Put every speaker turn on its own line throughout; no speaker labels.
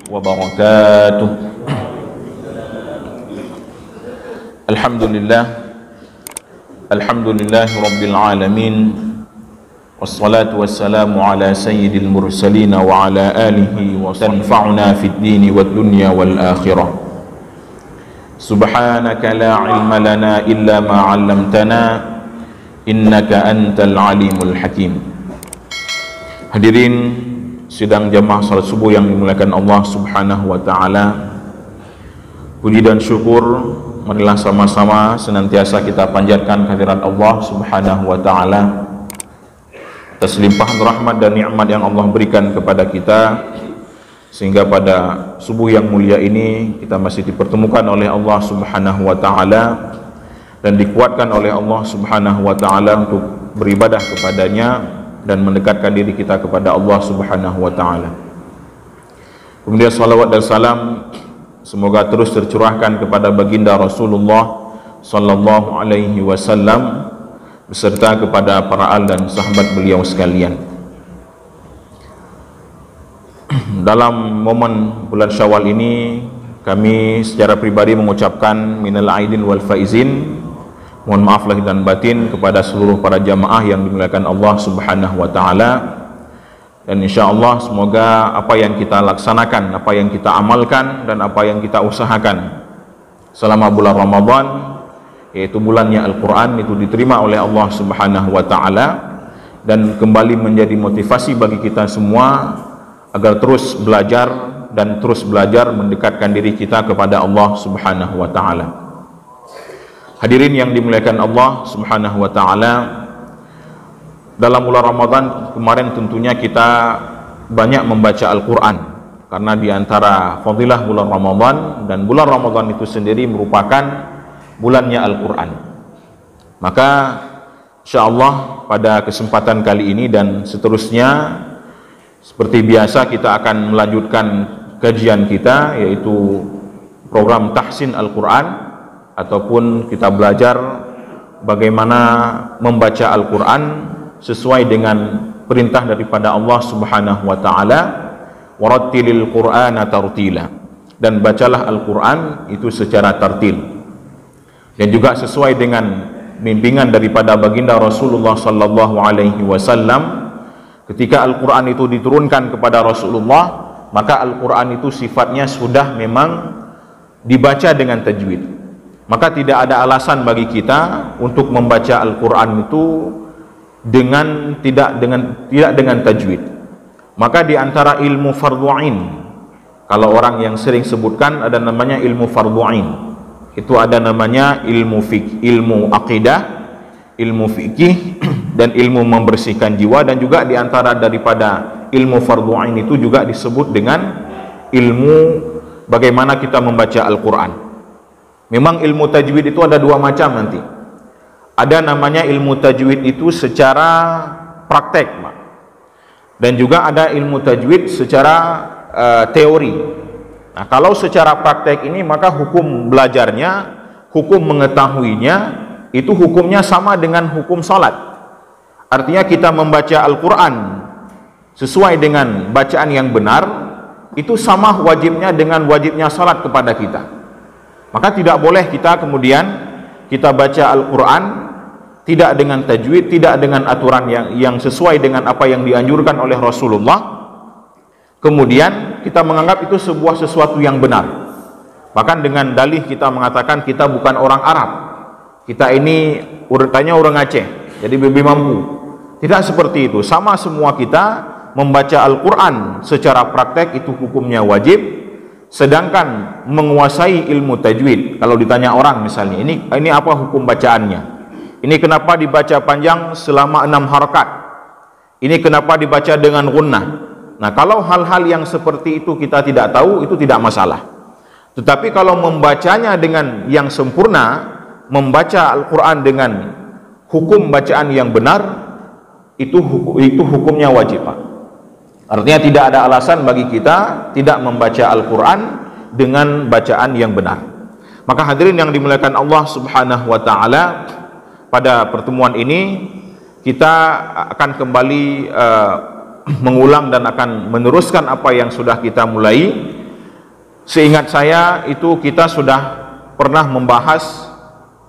wabarakatuh. Alhamdulillah rabbil alamin, wassalatu wassalamu ala sayyidil mursalin wa ala alihi wa tanfa'una fid dini wad dunya wal akhirah. Subhanaka la ilma lana illa ma 'allamtana innaka antal alimul hakim. Hadirin sidang jamaah salat subuh yang dimuliakan Allah Subhanahu wa taala, puji dan syukur marilah sama-sama senantiasa kita panjatkan kehadirat Allah Subhanahu wa taala atas limpahan rahmat dan nikmat yang Allah berikan kepada kita, sehingga pada subuh yang mulia ini kita masih dipertemukan oleh Allah Subhanahu wa taala dan dikuatkan oleh Allah Subhanahu wa taala untuk beribadah kepadanya dan mendekatkan diri kita kepada Allah Subhanahu wa taala. Kemudian salawat dan salam semoga terus tercurahkan kepada baginda Rasulullah sallallahu alaihi wasallam beserta kepada para al dan sahabat beliau sekalian. Dalam momen bulan Syawal ini kami secara pribadi mengucapkan minal aidin wal faizin, mohon maaf lahir dan batin kepada seluruh para jamaah yang dimuliakan Allah Subhanahu wa taala. Dan insyaallah semoga apa yang kita laksanakan, apa yang kita amalkan dan apa yang kita usahakan selama bulan Ramadan, yaitu bulannya Al-Qur'an, itu diterima oleh Allah Subhanahu wa taala dan kembali menjadi motivasi bagi kita semua agar terus belajar dan terus belajar mendekatkan diri kita kepada Allah Subhanahu wa taala. Hadirin yang dimuliakan Allah Subhanahu wa taala, dalam bulan Ramadan kemarin tentunya kita banyak membaca Al-Quran, karena di antara fadilah bulan Ramadan, dan bulan Ramadan itu sendiri merupakan bulannya Al-Quran. Maka insyaallah pada kesempatan kali ini dan seterusnya, seperti biasa kita akan melanjutkan kajian kita, yaitu program tahsin Al-Quran, ataupun kita belajar bagaimana membaca Al-Quran sesuai dengan perintah daripada Allah Subhanahu wa taala, warattilil Qur'ana tartila, dan bacalah Al-Qur'an itu secara tartil, dan juga sesuai dengan bimbingan daripada baginda Rasulullah sallallahu alaihi wasallam. Ketika Al-Qur'an itu diturunkan kepada Rasulullah, maka Al-Qur'an itu sifatnya sudah memang dibaca dengan tajwid. Maka tidak ada alasan bagi kita untuk membaca Al-Qur'an itu tidak dengan tajwid. Maka di antara ilmu fardhu ain, kalau orang yang sering sebutkan, ada namanya ilmu fardhu ain. Itu ada namanya ilmu ilmu akidah, ilmu fikih dan ilmu membersihkan jiwa, dan juga di antara daripada ilmu fardhu ain itu juga disebut dengan ilmu bagaimana kita membaca Al-Qur'an. Memang ilmu tajwid itu ada dua macam nanti. Ada namanya ilmu tajwid itu secara praktek, dan juga ada ilmu tajwid secara teori. Nah, kalau secara praktek ini, maka hukum belajarnya, hukum mengetahuinya itu hukumnya sama dengan hukum salat. Artinya kita membaca Al-Quran sesuai dengan bacaan yang benar, itu sama wajibnya dengan wajibnya salat kepada kita. Maka tidak boleh kita kemudian kita baca Al-Quran tidak dengan tajwid, tidak dengan aturan yang sesuai dengan apa yang dianjurkan oleh Rasulullah, kemudian kita menganggap itu sesuatu yang benar. Bahkan dengan dalih kita mengatakan kita bukan orang Arab, kita ini urutannya orang Aceh, jadi lebih mampu. Tidak seperti itu. Sama semua kita membaca Al-Quran secara praktek itu hukumnya wajib. Sedangkan menguasai ilmu tajwid, kalau ditanya orang misalnya, ini apa hukum bacaannya? Ini kenapa dibaca panjang selama 6 harakat? Ini kenapa dibaca dengan gunnah? Nah, kalau hal-hal yang seperti itu kita tidak tahu, itu tidak masalah. Tetapi kalau membacanya dengan yang sempurna, membaca Al-Quran dengan hukum bacaan yang benar, itu hukumnya wajib, Pak. Artinya tidak ada alasan bagi kita tidak membaca Al-Quran dengan bacaan yang benar. Maka hadirin yang dimuliakan Allah Subhanahu wa taala, pada pertemuan ini kita akan kembali mengulang dan akan meneruskan apa yang sudah kita mulai, Seingat saya itu kita sudah pernah membahas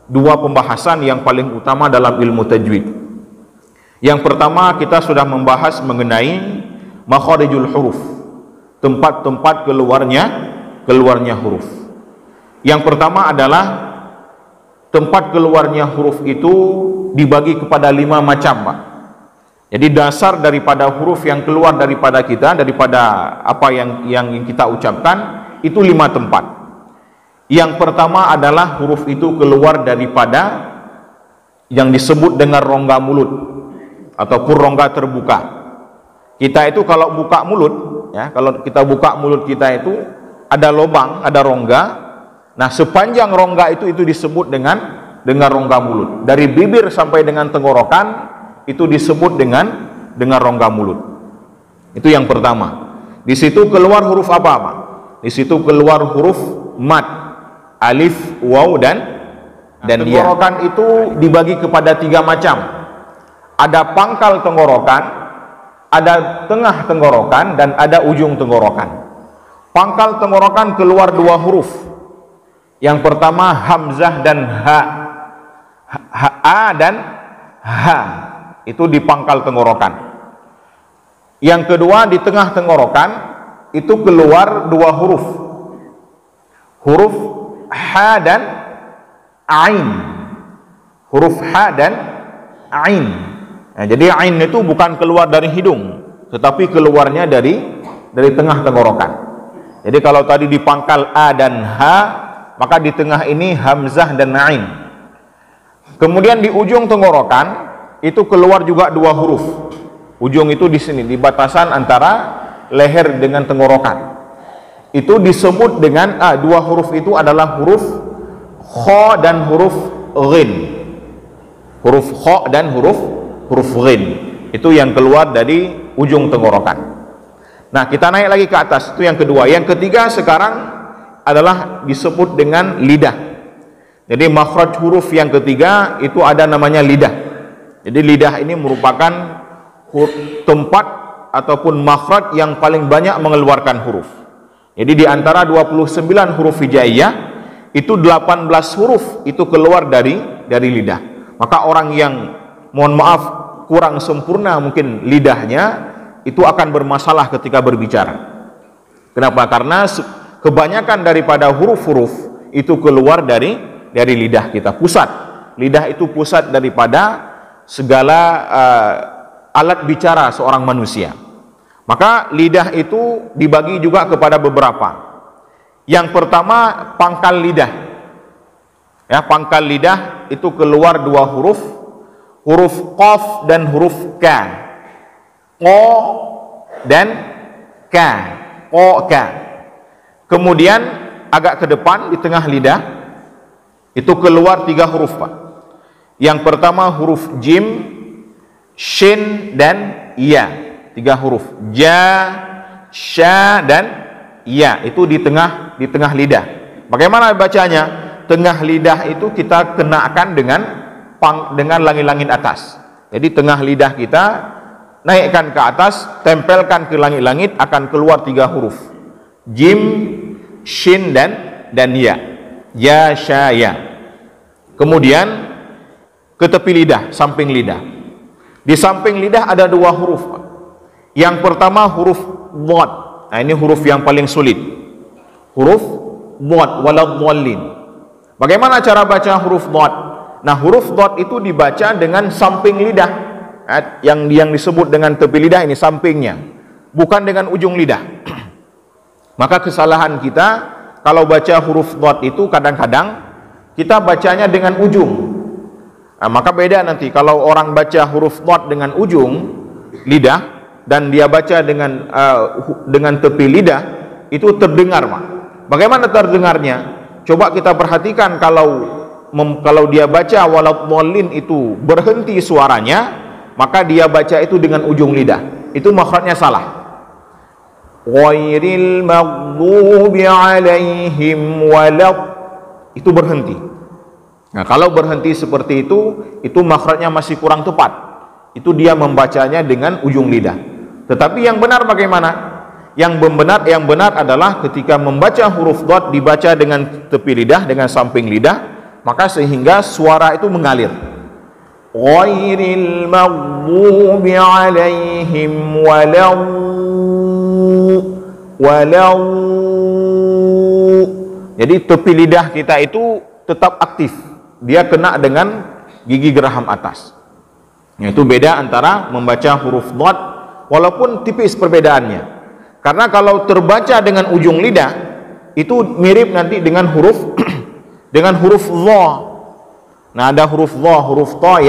dua pembahasan yang paling utama dalam ilmu tajwid. Yang pertama kita sudah membahas mengenai makharijul huruf, tempat-tempat keluarnya huruf. Yang pertama adalah tempat keluarnya huruf itu dibagi kepada 5 macam, Pak. Jadi dasar daripada huruf yang keluar daripada kita, daripada apa yang kita ucapkan, itu 5 tempat. Yang pertama adalah huruf itu keluar daripada yang disebut dengan rongga mulut ataupun rongga terbuka. Kita itu kalau buka mulut, ya, kalau kita buka mulut kita itu ada lubang, ada rongga. Nah, sepanjang rongga itu disebut dengan rongga mulut. Dari bibir sampai dengan tenggorokan itu disebut dengan rongga mulut. Itu yang pertama. Di situ keluar huruf apa, Pak? Di situ keluar huruf mad, alif, waw dan ya. Tenggorokan itu dibagi kepada 3 macam. Ada pangkal tenggorokan, ada tengah tenggorokan, dan ada ujung tenggorokan. Pangkal tenggorokan keluar 2 huruf. Yang pertama hamzah dan ha, a dan ha. Itu di pangkal tenggorokan. Yang kedua di tengah tenggorokan itu keluar 2 huruf. Huruf ha dan ain. Huruf ha dan ain. Nah, jadi ain itu bukan keluar dari hidung, tetapi keluarnya dari tengah tenggorokan. Jadi kalau tadi di pangkal a dan ha, maka di tengah ini hamzah dan ain. Kemudian di ujung tenggorokan itu keluar juga 2 huruf. Ujung itu di sini, di batasan antara leher dengan tenggorokan. Itu disebut dengan 2 huruf itu adalah huruf kha dan huruf ghin. Huruf kha dan huruf ghin. Itu yang keluar dari ujung tenggorokan. Nah, kita naik lagi ke atas. Itu yang kedua. Yang ketiga sekarang adalah disebut dengan lidah. Jadi makhraj huruf yang ketiga itu ada namanya lidah. Jadi lidah ini merupakan tempat ataupun makhraj yang paling banyak mengeluarkan huruf. Jadi di antara 29 huruf hijaiyah itu 18 huruf itu keluar dari lidah. Maka orang yang mohon maaf kurang sempurna mungkin lidahnya itu akan bermasalah ketika berbicara. Kenapa? Karena kebanyakan daripada huruf-huruf itu keluar dari lidah kita, pusat. Lidah itu pusat daripada segala alat bicara seorang manusia. Maka lidah itu dibagi juga kepada beberapa. Yang pertama pangkal lidah. Ya, pangkal lidah itu keluar 2 huruf. Huruf qaf dan huruf ka. Qa dan ka. Qa ka. Kemudian agak ke depan di tengah lidah itu keluar 3 huruf, Pak. Yang pertama huruf jim, shin dan ya. 3 huruf. Ja, sya dan ya. Itu di tengah lidah. Bagaimana bacanya? Tengah lidah itu kita kenakan dengan langit-langit atas. Jadi tengah lidah kita naikkan ke atas, tempelkan ke langit-langit, akan keluar 3 huruf. Jim, shin dan ya. Ya, sya, ya. Kemudian ke tepi lidah, samping lidah. Di samping lidah ada 2 huruf. Yang pertama huruf dhad. Nah, ini huruf yang paling sulit. Huruf dhad, waladhdallin. Bagaimana cara baca huruf dhad? Nah, huruf dhad itu dibaca dengan samping lidah. Yang disebut dengan tepi lidah ini sampingnya, bukan dengan ujung lidah. Maka kesalahan kita kalau baca huruf dhad itu kadang-kadang kita bacanya dengan ujung. Nah, maka beda nanti kalau orang baca huruf dhad dengan ujung lidah dan dia baca dengan tepi lidah, itu terdengar, Pak. Bagaimana terdengarnya? Coba kita perhatikan kalau dia baca waladhdallin itu berhenti suaranya, maka dia baca itu dengan ujung lidah. Itu makhrajnya salah. Ghairil maghdubi alaihim walad, itu berhenti. Nah, kalau berhenti seperti itu makhrajnya masih kurang tepat. Itu dia membacanya dengan ujung lidah. Tetapi yang benar bagaimana? Yang benar adalah ketika membaca huruf dhad dibaca dengan tepi lidah, dengan samping lidah, maka sehingga suara itu mengalir. Ghairil maghdubi alaihim walau. Jadi tepi lidah kita itu tetap aktif. Dia kena dengan gigi geraham atas. Itu beda antara membaca huruf dhad, walaupun tipis perbedaannya. Karena kalau terbaca dengan ujung lidah itu mirip nanti dengan huruf dengan huruf dha. Nah, ada huruf dha, huruf tha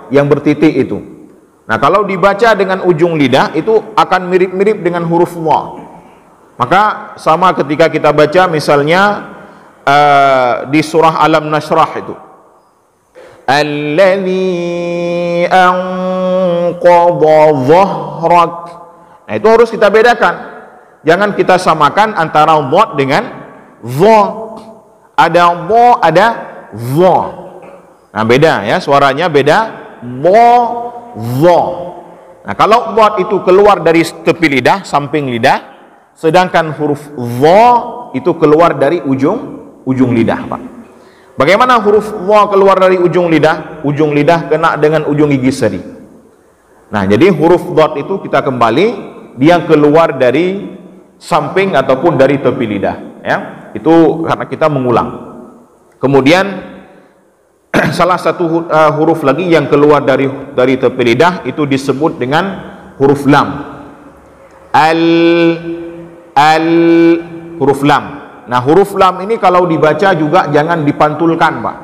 yang bertitik itu. Nah, kalau dibaca dengan ujung lidah itu akan mirip-mirip dengan huruf dha. Maka sama ketika kita baca misalnya di surah Alam Nashrah itu. Alladzi anqadha dhahrak. Nah, itu harus kita bedakan. Jangan kita samakan antara dhad dengan dha. Ada dha, ada dha. Nah, beda ya, suaranya beda. Dha. Nah, kalau dhad itu keluar dari tepi lidah, samping lidah, sedangkan huruf dha itu keluar dari ujung lidah, Pak. Bagaimana huruf dha keluar dari ujung lidah? Ujung lidah kena dengan ujung gigi seri. Nah, jadi huruf dhad itu kita kembali, dia keluar dari samping ataupun dari tepi lidah, ya. Itu karena kita mengulang. Kemudian salah satu huruf lagi yang keluar dari tepi lidah itu disebut dengan huruf lam. Huruf lam. Nah, huruf lam ini kalau dibaca juga jangan dipantulkan, Pak.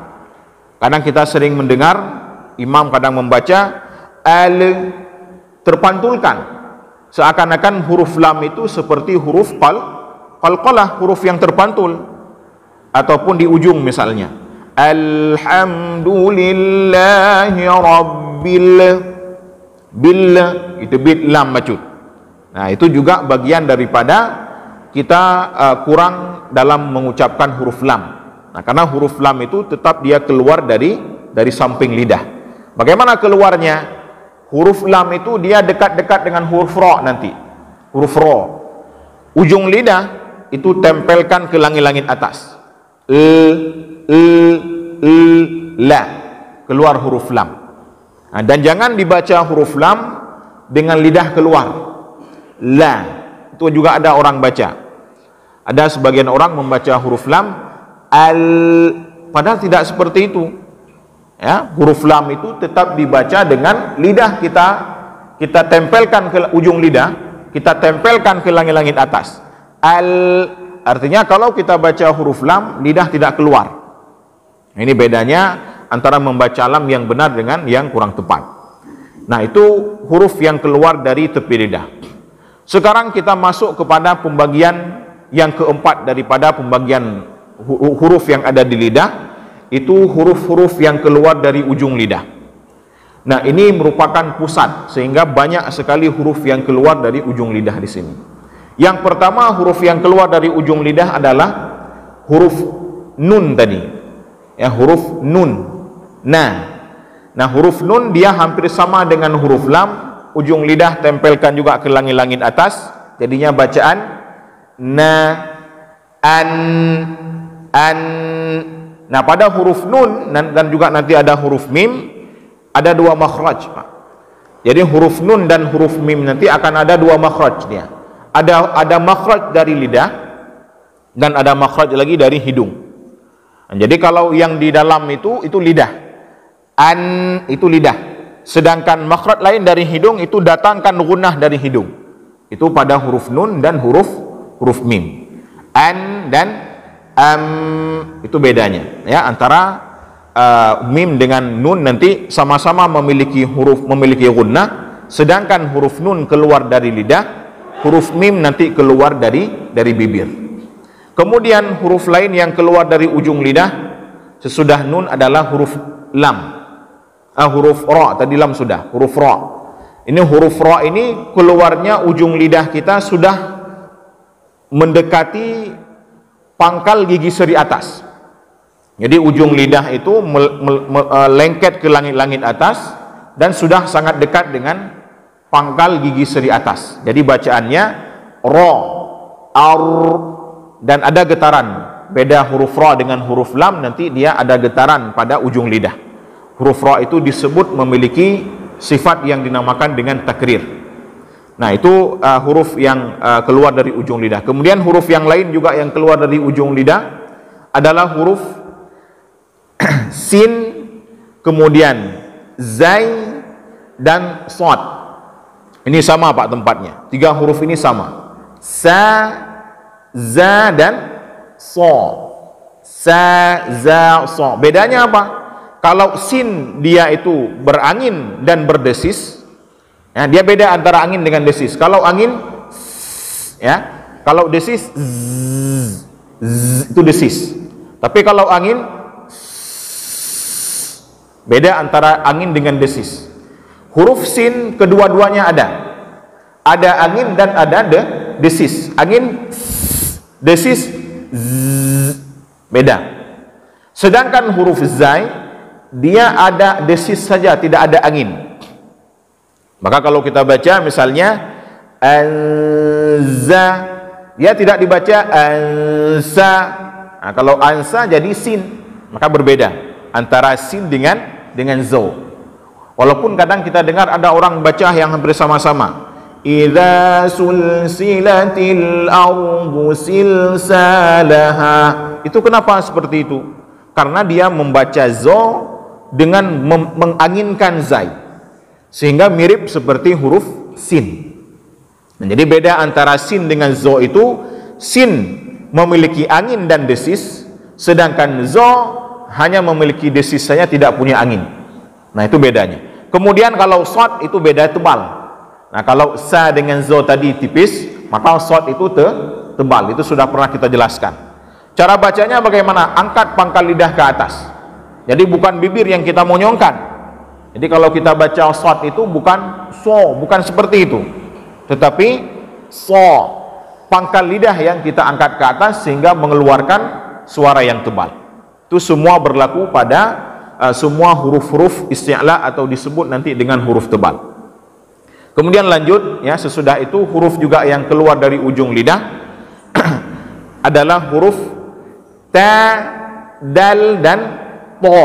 Kadang kita sering mendengar imam kadang membaca terpantulkan. Seakan-akan huruf lam itu seperti huruf qalqalah, huruf yang terpantul, ataupun di ujung misalnya alhamdulillahi rabbil itu bit lam macut. Nah, itu juga bagian daripada kita kurang dalam mengucapkan huruf lam. Nah, karena huruf lam itu tetap dia keluar dari samping lidah. Bagaimana keluarnya? Huruf lam itu dia dekat-dekat dengan huruf ra nanti. Huruf ra. Ujung lidah itu tempelkan ke langit-langit atas. La. Keluar huruf lam. Nah, dan jangan dibaca huruf lam dengan lidah keluar. La. Itu juga ada orang baca. Ada sebagian orang membaca huruf lam padahal tidak seperti itu. Ya, huruf lam itu tetap dibaca dengan lidah kita tempelkan ke ujung lidah, kita tempelkan ke langit-langit atas. Artinya kalau kita baca huruf lam, lidah tidak keluar. Ini bedanya antara membaca lam yang benar dengan yang kurang tepat. Nah, itu huruf yang keluar dari tepi lidah. Sekarang kita masuk kepada pembagian yang keempat daripada pembagian huruf yang ada di lidah. Itu huruf-huruf yang keluar dari ujung lidah. Nah, ini merupakan pusat sehingga banyak sekali huruf yang keluar dari ujung lidah di sini. Yang pertama, huruf yang keluar dari ujung lidah adalah huruf nun tadi. Ya, huruf nun. Nah, huruf nun dia hampir sama dengan huruf lam. Ujung lidah tempelkan juga ke langit-langit atas. Jadinya bacaan na, an. Nah, pada huruf nun dan juga nanti ada huruf mim, ada dua makhraj, Pak. Jadi huruf nun dan huruf mim nanti akan ada dua makhraj dia. Ada makhraj dari lidah dan ada makhraj lagi dari hidung. Nah, jadi kalau yang di dalam itu lidah. An itu lidah. Sedangkan makhraj lain dari hidung itu datangkan gunnah dari hidung. Itu pada huruf nun dan huruf mim. An dan itu bedanya ya antara mim dengan nun nanti sama-sama memiliki gunnah, sedangkan huruf nun keluar dari lidah, huruf mim nanti keluar dari bibir. Kemudian huruf lain yang keluar dari ujung lidah sesudah nun adalah huruf lam. Huruf ra, tadi lam sudah, huruf ra. Ini huruf ra ini keluarnya ujung lidah kita sudah mendekati pangkal gigi seri atas. Jadi ujung lidah itu lengket ke langit-langit atas dan sudah sangat dekat dengan pangkal gigi seri atas. Jadi bacaannya Ra, ar, dan ada getaran. Beda huruf ra dengan huruf lam, nanti dia ada getaran pada ujung lidah. Huruf ra itu disebut memiliki sifat yang dinamakan dengan takrir. Nah, itu huruf yang keluar dari ujung lidah. Kemudian huruf yang lain juga yang keluar dari ujung lidah adalah huruf sin, kemudian zai, dan shad. Ini sama Pak tempatnya. 3 huruf ini sama. Sa, za, dan so. Sa, za, so. Bedanya apa? Kalau sin dia itu berangin dan berdesis, ya, dia beda antara angin dengan desis. Kalau angin, ya, kalau desis, itu desis. Tapi kalau angin, beda antara angin dengan desis. Huruf sin kedua-duanya ada. Ada angin dan ada desis. Angin, desis, beda. Sedangkan huruf zai, dia ada desis saja, tidak ada angin. Maka kalau kita baca misalnya anza, dia tidak dibaca ansa. Nah, kalau ansa jadi sin, maka berbeda antara sin dengan zo. Walaupun kadang kita dengar ada orang baca yang hampir sama-sama. Idza sulsilatil ardu silsalaha. Itu kenapa seperti itu? Karena dia membaca zo dengan menganginkan zai, sehingga mirip seperti huruf sin. Nah, jadi beda antara sin dengan zo itu, sin memiliki angin dan desis, sedangkan zo hanya memiliki desis saja, tidak punya angin. Nah, itu bedanya. Kemudian kalau shad itu beda tebal. Nah, kalau sa dengan zo tadi tipis, maka shad itu tebal. Itu sudah pernah kita jelaskan. Cara bacanya bagaimana? Angkat pangkal lidah ke atas. Jadi bukan bibir yang kita monyongkan. Jadi kalau kita baca shad itu bukan so, bukan seperti itu. Tetapi so, pangkal lidah yang kita angkat ke atas sehingga mengeluarkan suara yang tebal. Itu semua berlaku pada semua huruf-huruf isti'la atau disebut nanti dengan huruf tebal. Kemudian lanjut, ya, sesudah itu huruf juga yang keluar dari ujung lidah adalah huruf ta, dal, dan to.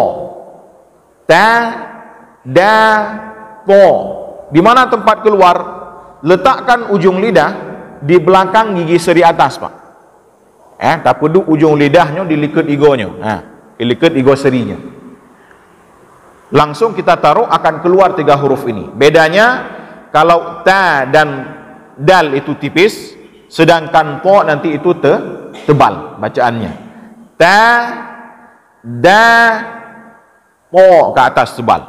Ta, da, to. Di mana tempat keluar? Letakkan ujung lidah di belakang gigi seri atas, Pak. Tak perlu ujung lidahnya di liket igonya. Di liket igo serinya. Langsung kita taruh, akan keluar 3 huruf ini. Bedanya kalau ta dan dal itu tipis, sedangkan to nanti itu tebal bacaannya. Ta, da, to ke atas tebal.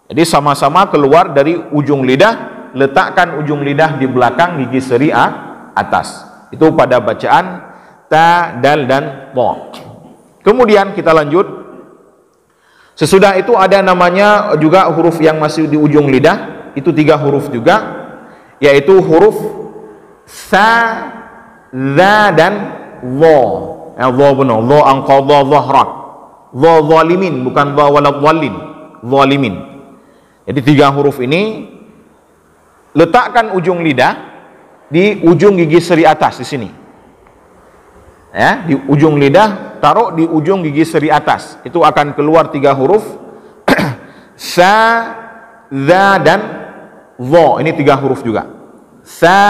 Jadi sama-sama keluar dari ujung lidah, letakkan ujung lidah di belakang gigi seri atas. Itu pada bacaan ta, dal, dan to. Kemudian kita lanjut. Sesudah itu ada namanya juga huruf yang masih di ujung lidah, itu 3 huruf juga, yaitu huruf sa, za, dan dha. Dha benar, dha anqadha dhahrak. Dha zalimin, bukan dha walad dhalin, zalimin. Jadi 3 huruf ini letakkan ujung lidah di ujung gigi seri atas di sini. Ya, di ujung lidah taruh di ujung gigi seri atas. Itu akan keluar 3 huruf sa, za, dan dha. Ini 3 huruf juga. Sa,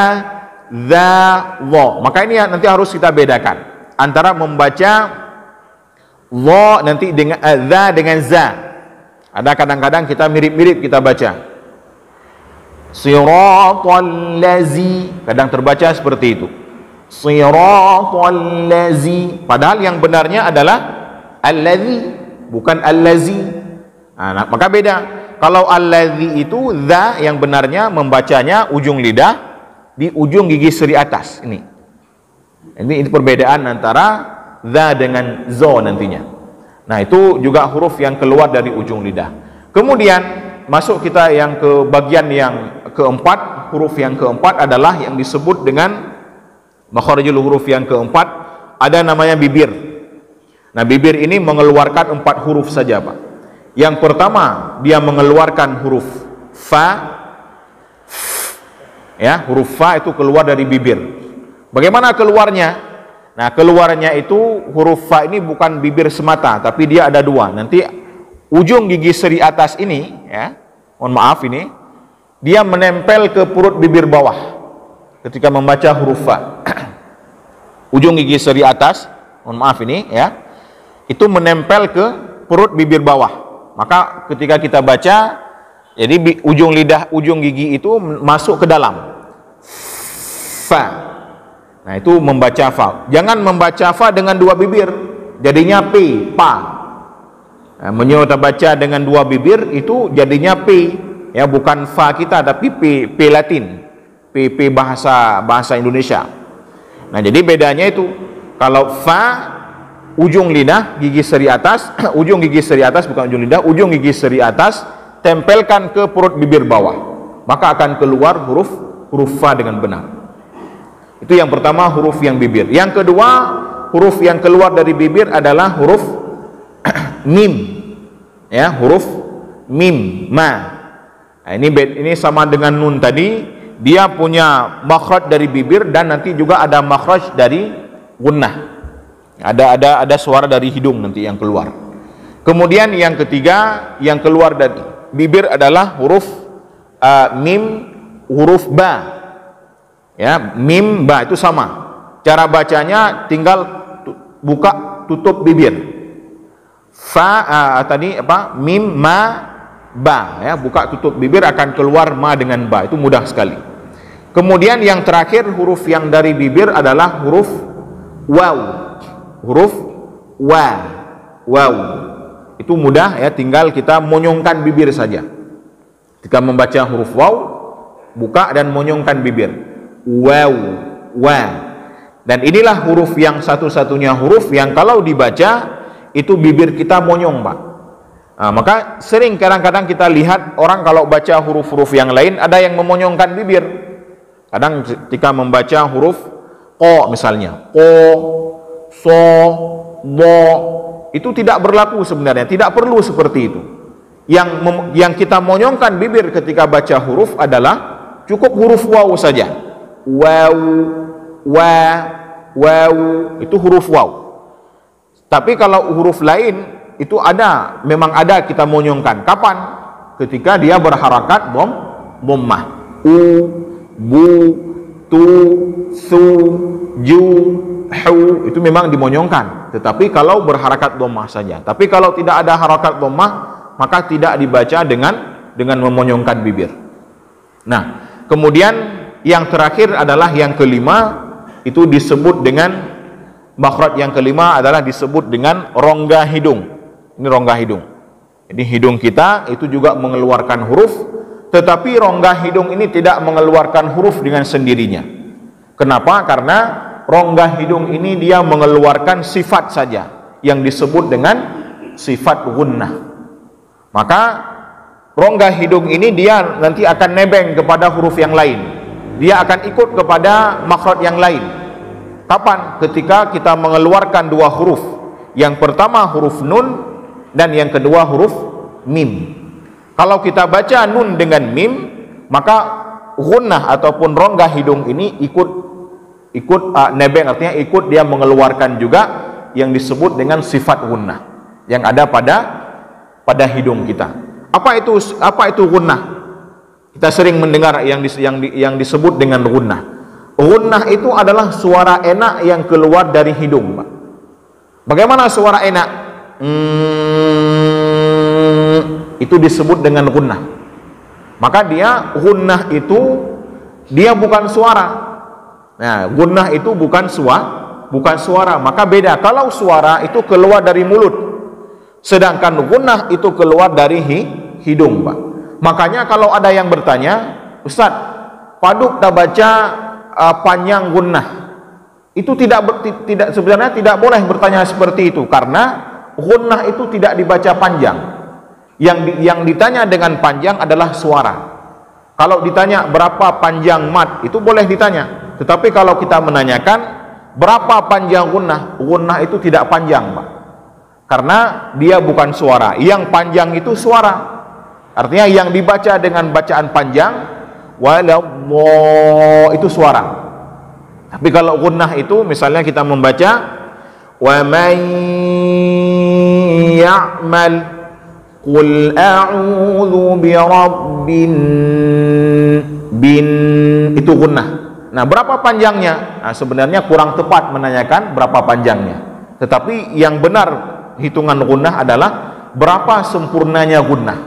za, dha. Maka ini nanti harus kita bedakan antara membaca dha nanti dengan za dengan za. Ada kadang-kadang kita mirip-mirip kita baca. Siratal lazi, kadang terbaca seperti itu. Siratal lazi, padahal yang benarnya adalah allazi, bukan allazi. Nah, maka beda. Kalau allazi itu za, yang benarnya membacanya ujung lidah di ujung gigi seri atas. Ini perbedaan antara za dengan zo nantinya. Nah, itu juga huruf yang keluar dari ujung lidah. Kemudian masuk kita yang ke bagian yang keempat. Huruf yang keempat adalah yang disebut dengan makharijul huruf yang keempat, ada namanya bibir. Nah, bibir ini mengeluarkan 4 huruf saja, Pak. Yang pertama, dia mengeluarkan huruf fa. Ya, huruf fa itu keluar dari bibir. Bagaimana keluarnya? Nah, keluarnya itu huruf fa ini bukan bibir semata, tapi dia ada dua. Nanti ujung gigi seri atas ini, ya, mohon maaf ini, dia menempel ke perut bibir bawah ketika membaca huruf fa. Ujung gigi seri atas, mohon maaf ini, ya, itu menempel ke perut bibir bawah. Maka ketika kita baca, jadi ujung lidah, ujung gigi itu masuk ke dalam. Fa. Nah, itu membaca fa. Jangan membaca fa dengan dua bibir, jadinya p, pa. Nah, menyuruh baca dengan dua bibir itu jadinya p, ya, bukan fa kita tapi p Latin, p bahasa Indonesia. Nah, jadi bedanya itu, kalau fa ujung lidah gigi seri atas, ujung gigi seri atas bukan ujung lidah, ujung gigi seri atas tempelkan ke perut bibir bawah, maka akan keluar huruf fa dengan benar. Itu yang pertama, huruf yang bibir. Yang kedua, huruf yang keluar dari bibir adalah huruf mim, ya, huruf mim, ma. Nah, ini sama dengan nun tadi, dia punya makhraj dari bibir dan nanti juga ada makhraj dari gunnah. Ada suara dari hidung nanti yang keluar. Kemudian yang ketiga yang keluar dari bibir adalah huruf mim, huruf ba. Ya, mim ba itu sama. Cara bacanya tinggal buka tutup bibir. Fa tadi apa? Mim, ma, ba, ya, buka tutup bibir akan keluar ma dengan ba. Itu mudah sekali. Kemudian yang terakhir huruf yang dari bibir adalah huruf waw. Huruf waw itu mudah, ya, tinggal kita monyongkan bibir saja. Ketika membaca huruf waw, buka dan monyongkan bibir, waw, wa. Dan inilah huruf yang satu-satunya huruf yang kalau dibaca itu bibir kita monyong, Pak. Nah, maka sering kadang-kadang kita lihat orang kalau baca huruf-huruf yang lain ada yang memonyongkan bibir. Kadang ketika membaca huruf ko misalnya, ko, so, bo, itu tidak berlaku sebenarnya, tidak perlu seperti itu. Yang kita monyongkan bibir ketika baca huruf adalah cukup huruf waw saja. Waw, wa, waw, itu huruf waw. Tapi kalau huruf lain itu memang ada kita monyongkan. Kapan? Ketika dia berharakat dhammah. U, bu, tu, su, ju, hu, itu memang dimonyongkan. Tetapi kalau berharakat dhammah saja. Tapi kalau tidak ada harakat dhammah, maka tidak dibaca dengan memonyongkan bibir. Nah, kemudian yang terakhir adalah yang kelima, itu disebut dengan makhraj yang kelima adalah disebut dengan rongga hidung. Ini rongga hidung. Jadi hidung kita itu juga mengeluarkan huruf, tetapi rongga hidung ini tidak mengeluarkan huruf dengan sendirinya. Kenapa? Karena rongga hidung ini dia mengeluarkan sifat saja yang disebut dengan sifat gunnah. Maka rongga hidung ini dia nanti akan nebeng kepada huruf yang lain. Dia akan ikut kepada makhraj yang lain. Kapan? Ketika kita mengeluarkan dua huruf. Yang pertama huruf nun dan yang kedua huruf mim. Kalau kita baca nun dengan mim, maka gunnah ataupun rongga hidung ini ikut nebeng, artinya ikut dia mengeluarkan juga yang disebut dengan sifat gunnah yang ada pada hidung kita. Apa itu gunnah? Kita sering mendengar yang disebut dengan gunnah. Gunnah itu adalah suara enak yang keluar dari hidung, Pak. Bagaimana suara enak? Itu disebut dengan gunnah. Maka gunnah itu dia bukan suara. Nah, gunnah itu bukan suara, maka beda. Kalau suara itu keluar dari mulut, sedangkan gunnah itu keluar dari hidung, Pak. Makanya kalau ada yang bertanya, Ustaz, Paduk tak baca panjang gunnah, itu sebenarnya tidak boleh bertanya seperti itu, karena gunnah itu tidak dibaca panjang. Yang ditanya dengan panjang adalah suara. Kalau ditanya berapa panjang mat, itu boleh ditanya. Tetapi kalau kita menanyakan berapa panjang gunnah itu tidak panjang, Pak. Karena dia bukan suara. Yang panjang itu suara. Artinya yang dibaca dengan bacaan panjang, walau itu suara. Tapi kalau gunnah itu misalnya kita membaca wa man ya'mal qul a'udzu birabbin bin, itu gunnah. Nah, berapa panjangnya? Nah, sebenarnya kurang tepat menanyakan berapa panjangnya. Tetapi yang benar hitungan gunnah adalah berapa sempurnanya gunnah.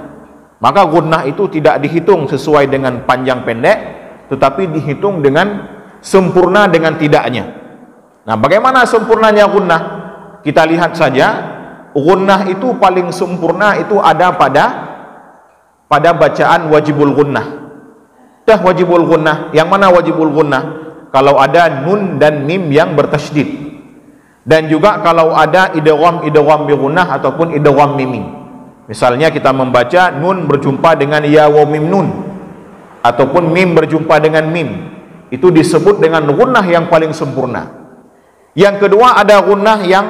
Maka gunnah itu tidak dihitung sesuai dengan panjang pendek, tetapi dihitung dengan sempurna dengan tidaknya. Nah, bagaimana sempurnanya gunnah? Kita lihat saja, gunnah itu paling sempurna itu ada pada bacaan wajibul gunnah. Dah wajibul gunnah. Yang mana wajibul gunnah? Kalau ada nun dan mim yang bertasydid, dan juga kalau ada idgham bi gunnah ataupun idgham mim. Misalnya kita membaca nun berjumpa dengan ya wa mim nun, ataupun mim berjumpa dengan mim, itu disebut dengan gunnah yang paling sempurna. Yang kedua ada gunnah yang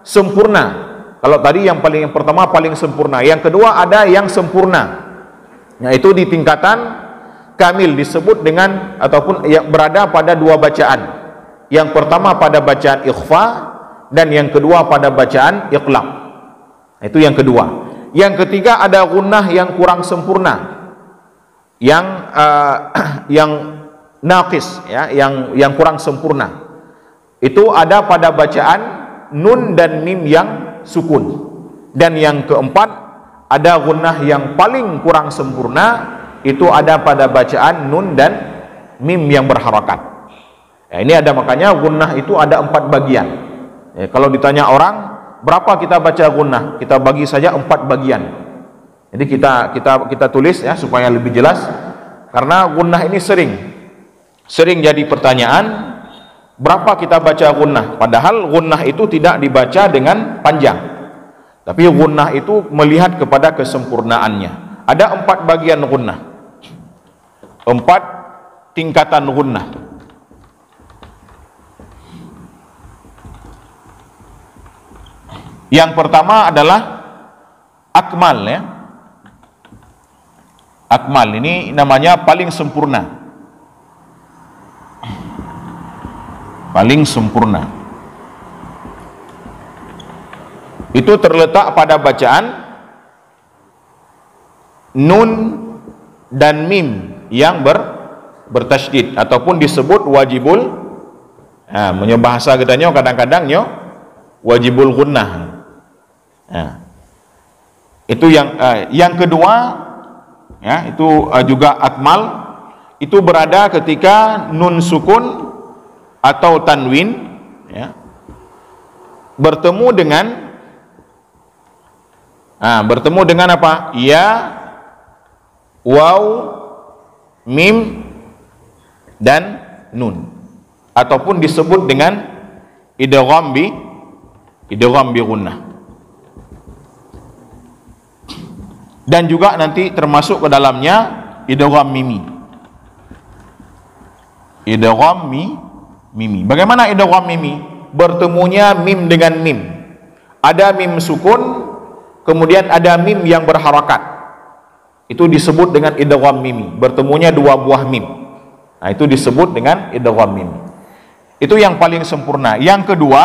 sempurna. Kalau tadi yang pertama paling sempurna, yang kedua ada yang sempurna, yaitu di tingkatan kamil, disebut dengan ataupun yang berada pada dua bacaan. Yang pertama pada bacaan ikhfa, dan yang kedua pada bacaan iqlab. Itu yang kedua. Yang ketiga ada gunnah yang kurang sempurna, yang naqis, ya, yang kurang sempurna. Itu ada pada bacaan nun dan mim yang sukun. Dan yang keempat ada gunnah yang paling kurang sempurna, itu ada pada bacaan nun dan mim yang berharakat. Ya, ini ada, makanya gunnah itu ada 4 bagian. Ya, kalau ditanya orang berapa kita baca gunnah, kita bagi saja 4 bagian. Jadi kita tulis ya supaya lebih jelas, karena gunnah ini sering jadi pertanyaan, berapa kita baca gunnah? Padahal gunnah itu tidak dibaca dengan panjang, tapi gunnah itu melihat kepada kesempurnaannya. Ada 4 bagian gunnah, 4 tingkatan gunnah. Yang pertama adalah akmal, ya. Akmal ini namanya paling sempurna. Paling sempurna. Itu terletak pada bacaan nun dan mim yang bertasydid ataupun disebut wajibul, bahasa kita nyo kadang-kadang nyo wajibul gunnah. Itu yang kedua, ya, itu juga akmal, itu berada ketika nun sukun atau tanwin, ya, bertemu dengan apa? Ya, waw, mim dan nun, ataupun disebut dengan idgham bi gunnah. Dan juga nanti termasuk ke dalamnya idgham mimi. Idgham mimi. Bagaimana idgham mimi? Bertemunya mim dengan mim. Ada mim sukun, kemudian ada mim yang berharakat. Itu disebut dengan idgham mimi. Bertemunya 2 buah mim. Nah, itu disebut dengan idgham mimi. Itu yang paling sempurna. Yang kedua,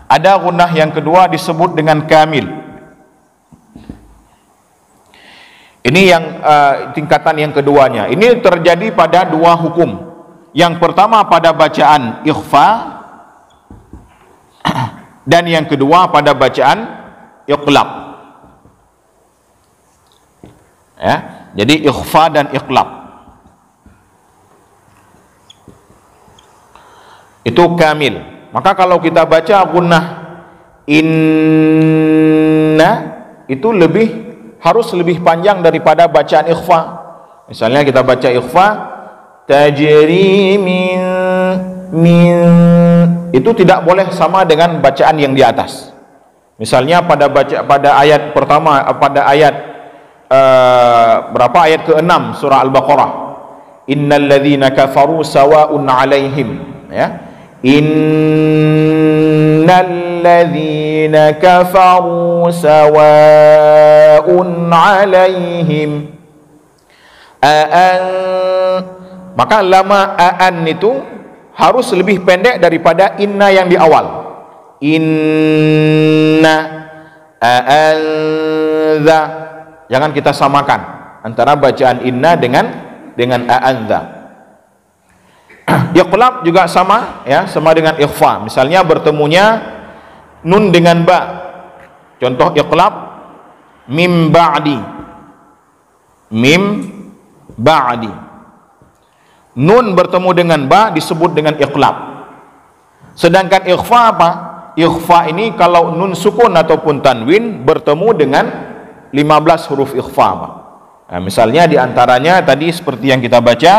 ada gunnah yang kedua disebut dengan kamil. Ini yang tingkatan yang keduanya. Ini terjadi pada 2 hukum. Yang pertama pada bacaan ikhfa, dan yang kedua pada bacaan iqlab. Ya, jadi ikhfa dan iqlab itu kamil. Maka kalau kita baca gunnah inna, itu harus lebih panjang daripada bacaan ikhfa. Misalnya kita baca ikhfa tajri min, itu tidak boleh sama dengan bacaan yang di atas. Misalnya pada ayat pertama, pada ayat berapa, ayat ke-6 surah Al-Baqarah, innal ladzina kafaru sawa'un 'alaihim, ya, innal ladzina kafaru sawa'un 'alaihim Maka lama aan itu harus lebih pendek daripada inna yang di awal. Inna a'adza. Jangan kita samakan antara bacaan inna dengan a'adza. Iqlab juga sama, ya, sama dengan ikhfa. Misalnya bertemunya nun dengan ba. Contoh iqlab, mim ba'di. Mim ba'di. Nun bertemu dengan ba disebut dengan iqlab. Sedangkan ikhfa apa? Ikhfa ini kalau nun sukun ataupun tanwin bertemu dengan 15 huruf ikhfa. Nah, misalnya diantaranya tadi seperti yang kita baca,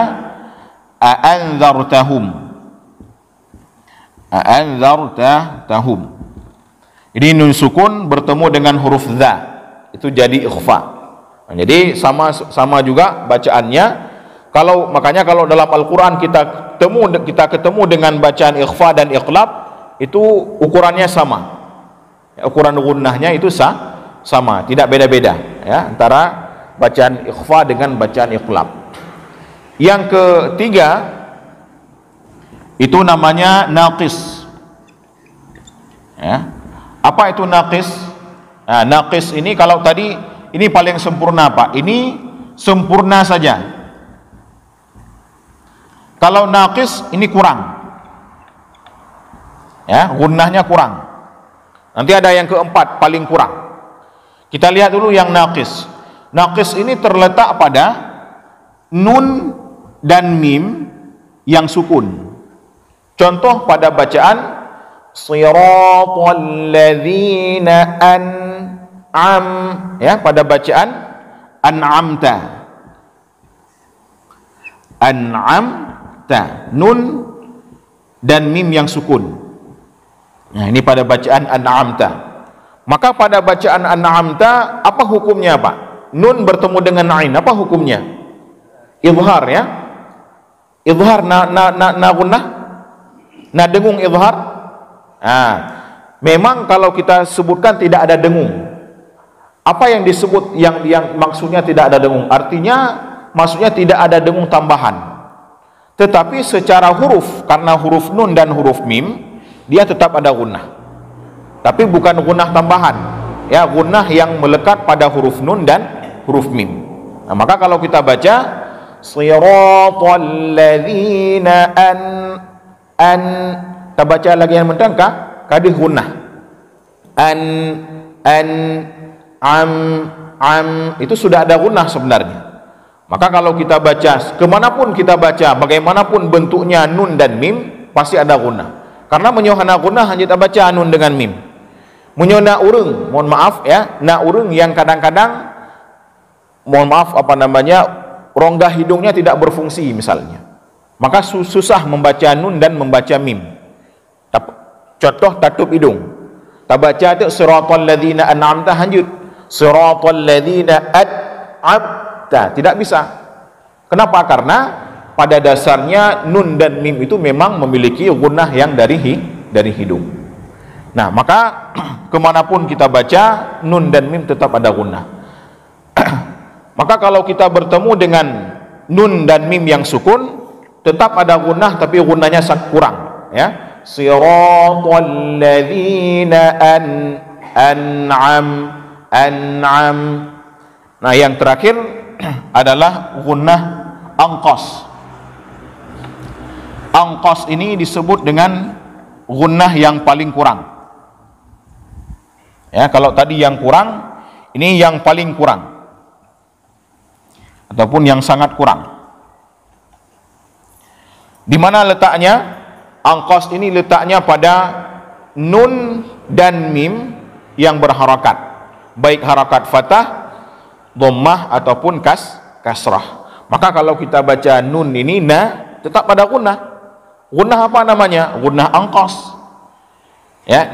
a'anzartahum. A'anzartahum. Ini nun sukun bertemu dengan huruf za, itu jadi ikhfa. Nah, jadi sama juga bacaannya. Makanya kalau dalam Al-Quran kita ketemu dengan bacaan ikhfa dan iqlab, itu ukurannya sama. Ukuran gunnahnya itu sama, tidak beda-beda, ya, antara bacaan ikhfa dengan bacaan iqlab. Yang ketiga itu namanya naqis. Ya. Apa itu naqis? Nah, naqis ini kalau tadi ini paling sempurna, Pak. Ini sempurna saja. Kalau naqis ini kurang, ya, gunnahnya kurang. Nanti ada yang keempat paling kurang. Kita lihat dulu yang naqis. Naqis ini terletak pada nun dan mim yang sukun. Contoh pada bacaan siratal ladzina an'am, ya, pada bacaan an'amta. Nun dan mim yang sukun. Nah, ini pada bacaan an'amta. Maka pada bacaan an'amta apa hukumnya, Pak? Nun bertemu dengan ain, apa hukumnya? Izhar, ya. Izhar na gunnah, na dengung izhar. Nah, memang kalau kita sebutkan tidak ada dengung. Apa yang disebut yang maksudnya tidak ada dengung? Artinya maksudnya tidak ada dengung tambahan. Tetapi secara huruf, karena huruf nun dan huruf mim, dia tetap ada gunnah. Tapi bukan gunnah tambahan, ya, gunnah yang melekat pada huruf nun dan huruf mim. Nah, maka kalau kita baca siratal ladzina kita baca lagi yang mentangkah kadih gunnah. Am itu sudah ada gunnah sebenarnya. Maka kalau kita baca, kemanapun kita baca, bagaimanapun bentuknya nun dan mim, pasti ada gunnah. Karena menyohana gunnah hanya kita baca nun dengan mim. Menyona urung, mohon maaf, ya, na urung yang kadang-kadang, mohon maaf, rongga hidungnya tidak berfungsi misalnya. Maka susah membaca nun dan membaca mim. Contoh tatup hidung. Tak baca itu siratal ladzina an'amta, lanjut siratal ladzina tidak bisa. Kenapa? Karena pada dasarnya nun dan mim itu memang memiliki gunnah yang dari hidung. Nah, maka kemanapun kita baca, nun dan mim tetap ada gunnah. Maka kalau kita bertemu dengan nun dan mim yang sukun, tetap ada gunnah, tapi gunnahnya sangat kurang, ya. Siratal ladzina an'am. Nah, yang terakhir adalah gunnah angqas. Angqas ini disebut dengan gunnah yang paling kurang. Ya, kalau tadi yang kurang, ini yang paling kurang. Ataupun yang sangat kurang. Di mana letaknya? Angqas ini letaknya pada nun dan mim yang berharakat. Baik harakat fathah, dhammah ataupun kasrah. Maka kalau kita baca nun ini tetap pada gunnah. Gunnah apa namanya? Gunnah angqas. Ya,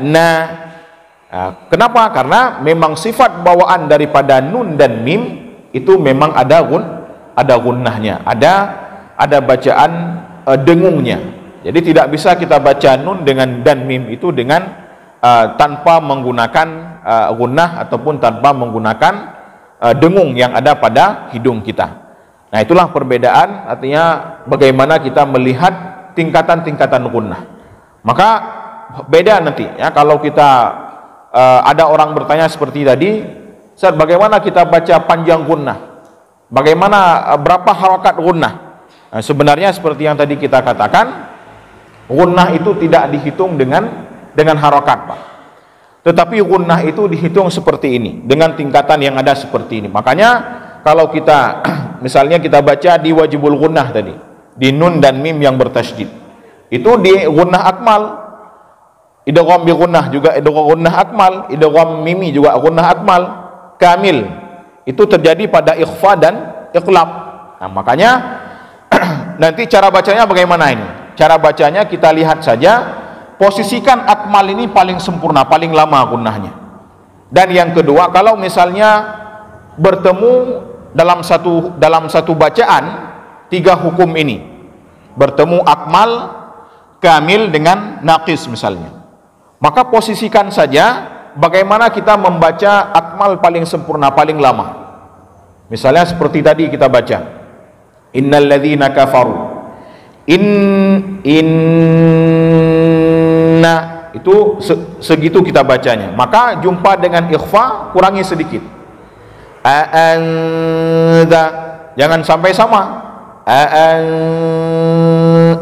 kenapa? Karena memang sifat bawaan daripada nun dan mim itu memang ada gunnahnya. Ada bacaan dengungnya. Jadi tidak bisa kita baca nun dan mim itu dengan tanpa menggunakan gunnah ataupun tanpa menggunakan dengung yang ada pada hidung kita. Nah, itulah perbedaan, artinya bagaimana kita melihat tingkatan-tingkatan gunnah. Maka beda nanti ya kalau kita ada orang bertanya seperti tadi, Ustaz, bagaimana kita baca panjang gunnah? Bagaimana berapa harakat gunnah? Nah, sebenarnya seperti yang tadi kita katakan, gunnah itu tidak dihitung dengan harakat, Pak. Tetapi gunnah itu dihitung seperti ini, dengan tingkatan yang ada seperti ini. Makanya kalau kita misalnya kita baca di wajibul gunnah tadi, di nun dan mim yang bertasydid, itu di gunnah akmal, idgham bi gunnah juga idgham gunnah akmal, idgham mimi juga gunnah akmal, kamil. Itu terjadi pada ikhfa dan iqlab. Nah, makanya nanti cara bacanya bagaimana ini? Cara bacanya kita lihat saja, posisikan akmal ini paling sempurna, paling lama gunnahnya. Dan yang kedua, kalau misalnya bertemu dalam satu bacaan tiga hukum ini, bertemu akmal, kamil dengan naqis misalnya, maka posisikan saja bagaimana kita membaca akmal paling sempurna, paling lama. Misalnya seperti tadi kita baca innal ladzina kafaru, inna, itu segitu kita bacanya. Maka jumpa dengan ikhfa kurangi sedikit, a'anda, jangan sampai sama,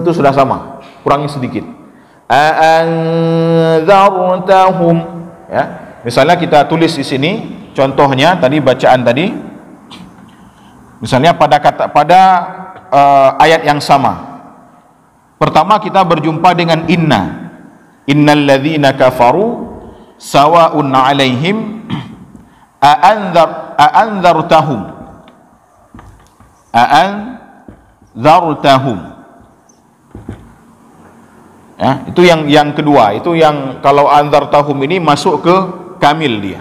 itu sudah sama, kurangi sedikit, a'anzartahum ya. Misalnya kita tulis di sini contohnya tadi, bacaan tadi misalnya pada ayat yang sama. Pertama kita berjumpa dengan innal ladzina kafaru sawa'un 'alaihim a'anzartahum ya, itu yang kedua. Itu yang kalau anzartahum ini masuk ke kamil dia.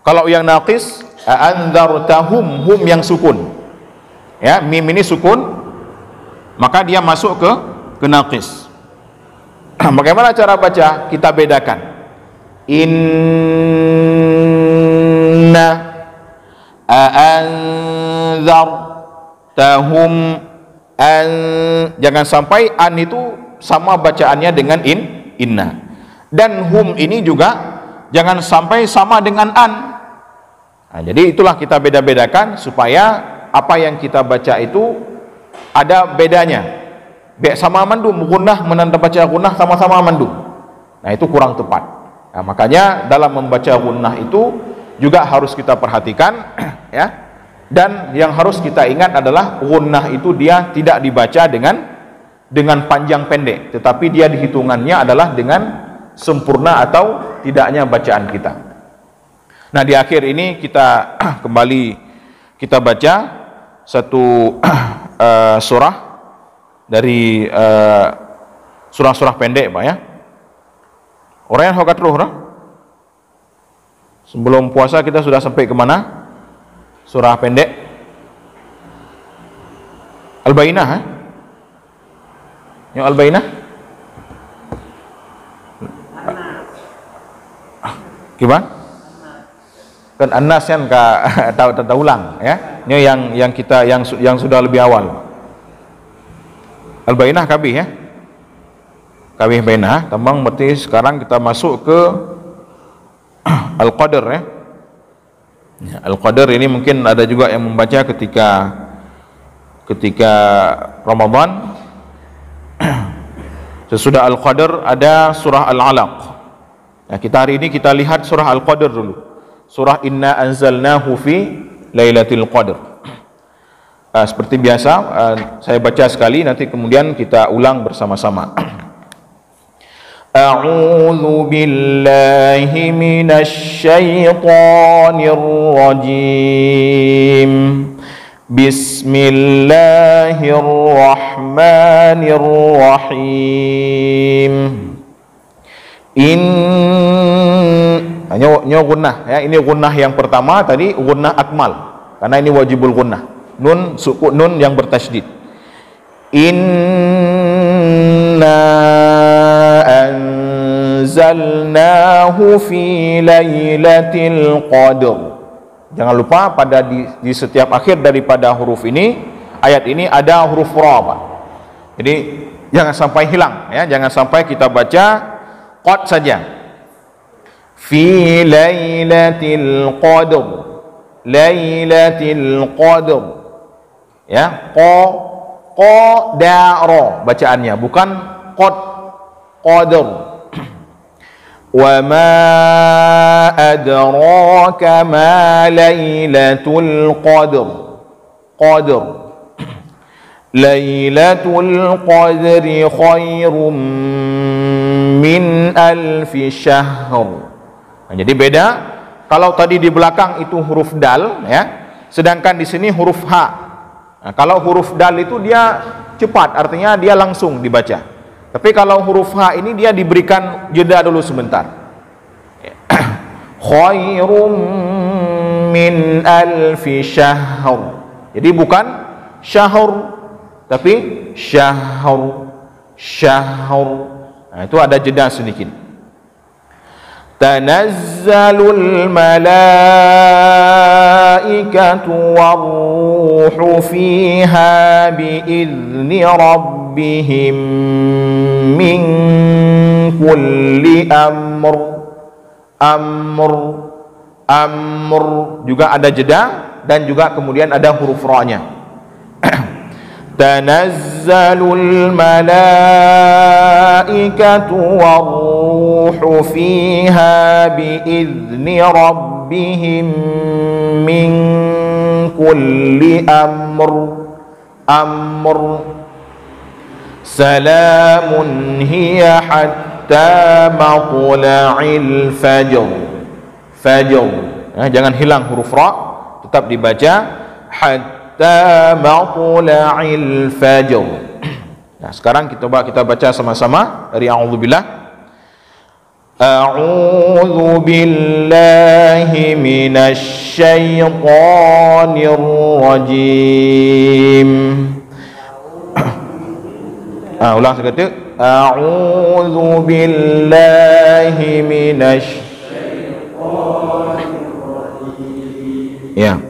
Kalau yang naqis anzartahum, hum yang sukun ya, mim ini sukun, maka dia masuk ke naqis. Bagaimana cara baca? Kita bedakan. Inna anzartahum jangan sampai an itu sama bacaannya dengan inna, dan hum ini juga jangan sampai sama dengan an. Nah, jadi itulah kita beda-bedakan supaya apa yang kita baca itu ada bedanya. Sama mandum, gunnah menanda baca gunnah sama-sama mandum. Nah, itu kurang tepat. Nah, makanya dalam membaca gunnah itu juga harus kita perhatikan ya. Dan yang harus kita ingat adalah gunnah itu dia tidak dibaca dengan panjang pendek, tetapi dia dihitungannya adalah dengan sempurna atau tidaknya bacaan kita. Nah, di akhir ini kita kembali kita baca satu surah dari surah-surah pendek, Pak ya. Orang yang hokat ruh, sebelum puasa kita sudah sampai kemana? Surah pendek Al-Bainah, yang Al-Bainah gimana? Kan An-Nas kan tahu ulang ya. Ini yang kita yang sudah lebih awal. Al-Bainah kabih ya. Kabih Bainah, tambang berarti sekarang kita masuk ke Al-Qadr ya. Al-Qadr ini mungkin ada juga yang membaca ketika Ramadan. Sesudah Al-Qadr ada surah Al-Alaq. Nah, kita hari ini kita lihat surah Al-Qadr dulu. Surah Inna anzalnahu fi Lailatul Qadr. Seperti biasa saya baca sekali, nanti kemudian kita ulang bersama-sama. A'udzu billahi minasy syaithanir rajim. Bismillahirrahmanirrahim. Hanya gunnah ya, ini gunnah yang pertama tadi gunnah akmal, karena ini wajibul gunnah. Nun sukun, nun yang bertasydid. Inna anzalnahu fi lailatul qadr. Jangan lupa pada di setiap akhir daripada huruf ini ayat ini ada huruf ra, Pak. Jadi jangan sampai hilang ya, jangan sampai kita baca qad saja. Fi lailatul qadr, lailatul qadr ya, qadara bacaannya, bukan qadr. Wa ma adraka ma lailatul qadr, qadr, lailatul qadri khairum min alfi syahr. Jadi beda, kalau tadi di belakang itu huruf dal ya, sedangkan di sini huruf ha. Nah, kalau huruf dal itu dia cepat, artinya dia langsung dibaca. Tapi kalau huruf ha ini dia diberikan jeda dulu sebentar. Khairum min alfi syahr. Jadi bukan syahr, tapi syahr. Nah, itu ada jeda sedikit. Tanazzalul malaikatu warruhu fiha biizni rabbihim min kulli amr juga ada jeda, dan juga kemudian ada huruf ra-nya. Tanazzalul malaikatu warruhu fiha biizni rabbihim min kulli amr salamun hiya hatta matla'il fajr. Jangan hilang huruf ra, tetap dibaca hatta matla'il fajr. Nah, sekarang kita baca sama-sama dari a'udzubillah. A'udzu billahi minasy syaithanir rajim. Ulang sekali. A'udzu billahi minasy ya.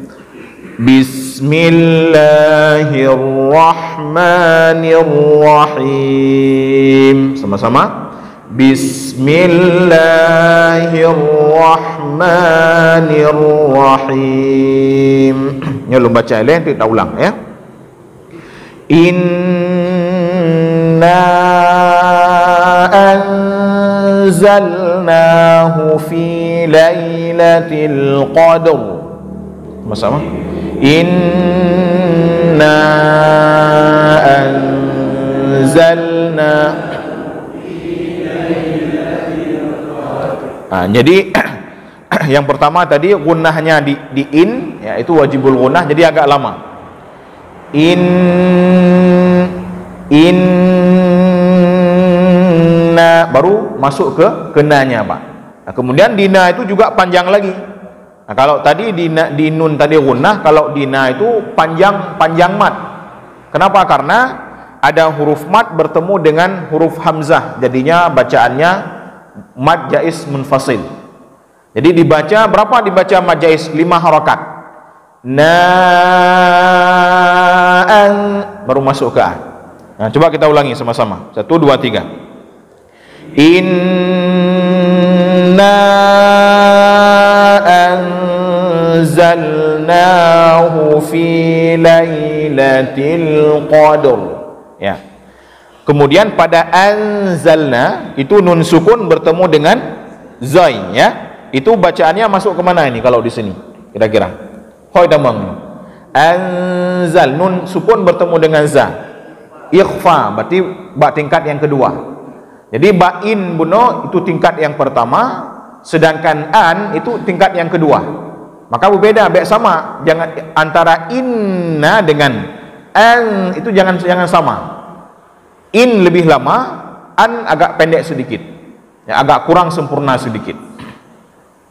Bismillahirrahmanirrahim. Sama-sama. Bismillahirrahmanirrahim. Ya, lu baca lain, kita ulang ya. Inna anzalnahu fi lailatul qadr. Sama-sama. Inna anzalna. Jadi yang pertama tadi gunnahnya di in ya, itu wajibul gunnah, jadi agak lama. Inna baru masuk ke kenanya, Pak. Nah, kemudian dina itu juga panjang lagi. Nah, kalau tadi di nun tadi gunnah, kalau dina itu panjang mat. Kenapa? Karena ada huruf mat bertemu dengan huruf hamzah, jadinya bacaannya mad jaiz munfasil. Jadi dibaca berapa? Dibaca mad jaiz 5 harakat. Na'an baru masuk ke a. Nah, coba kita ulangi sama-sama. 1 2 3. Inna anzalnahu fi lailatul qadr. Ya. Kemudian pada anzalna itu nun sukun bertemu dengan zai ya. Itu bacaannya masuk ke mana ini kalau di sini? Kira-kira. Hoi damang. Anzal nun sukun bertemu dengan za. Ikhfa berarti ba tingkat yang kedua. Jadi ba'in buno itu tingkat yang pertama, sedangkan an itu tingkat yang kedua. Maka berbeda, baik sama. Jangan antara inna dengan an itu jangan sama. In lebih lama, an agak pendek sedikit, ya, agak kurang sempurna sedikit.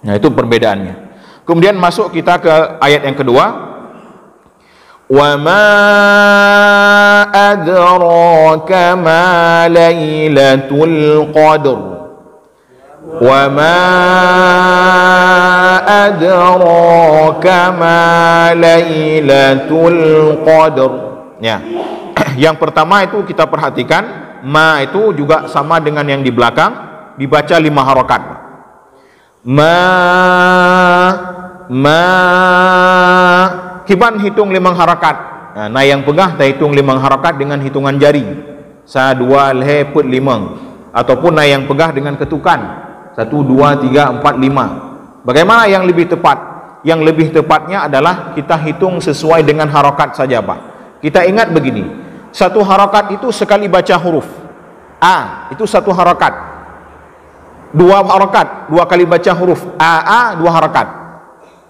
Nah, itu perbedaannya. Kemudian masuk kita ke ayat yang kedua. Wa ma adraka ma lailatul qadr. Wa ma adraka ma lailatul qadr. Ya. Yang pertama itu kita perhatikan, ma itu juga sama dengan yang di belakang, dibaca 5 harokat. Kiban hitung 5 harokat. Nah yang pegah tak hitung 5 harokat dengan hitungan jari. 1, 2, 3, 4, 5. Ataupun nah yang pegah dengan ketukan. 1, 2, 3, 4, 5. Bagaimana yang lebih tepat? Yang lebih tepatnya adalah kita hitung sesuai dengan harokat saja, Pak. Kita ingat begini, satu harokat itu sekali baca huruf A, itu satu harokat. 2 harokat, 2 kali baca huruf A, 2 harokat.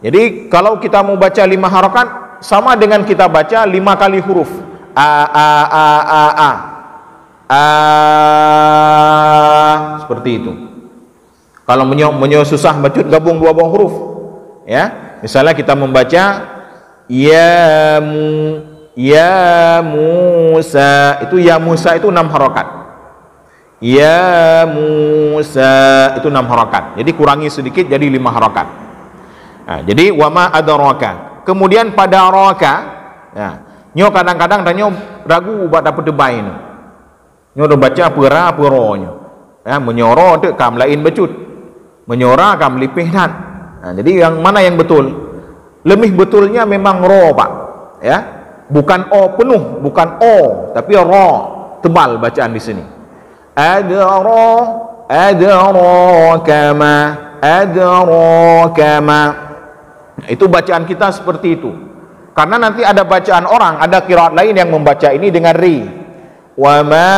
Jadi kalau kita mau baca 5 harokat, sama dengan kita baca 5 kali huruf A. Seperti itu. Kalau susah baca, gabung 2 buah huruf. Ya, misalnya kita membaca ya Musa, itu ya Musa itu 6 harokat. Ya Musa itu 6 harokat. Jadi kurangi sedikit jadi 5 harokat. Nah, jadi wama adraka. Kemudian pada raka, ya, nyo kadang-kadang tanya ragu buat dapat debai ini. Nyo udah baca apa ronyo. Ya, menyoro tu kam lain becut. Menyora kam lipih dan. Nah, jadi yang mana yang betul? Lebih betulnya memang ro, Pak. Ya. Bukan o penuh, bukan o, tapi ro tebal bacaan di sini. Adrakama. Itu bacaan kita seperti itu. Karena nanti ada bacaan orang, ada qiraat lain yang membaca ini dengan ri. Wa ma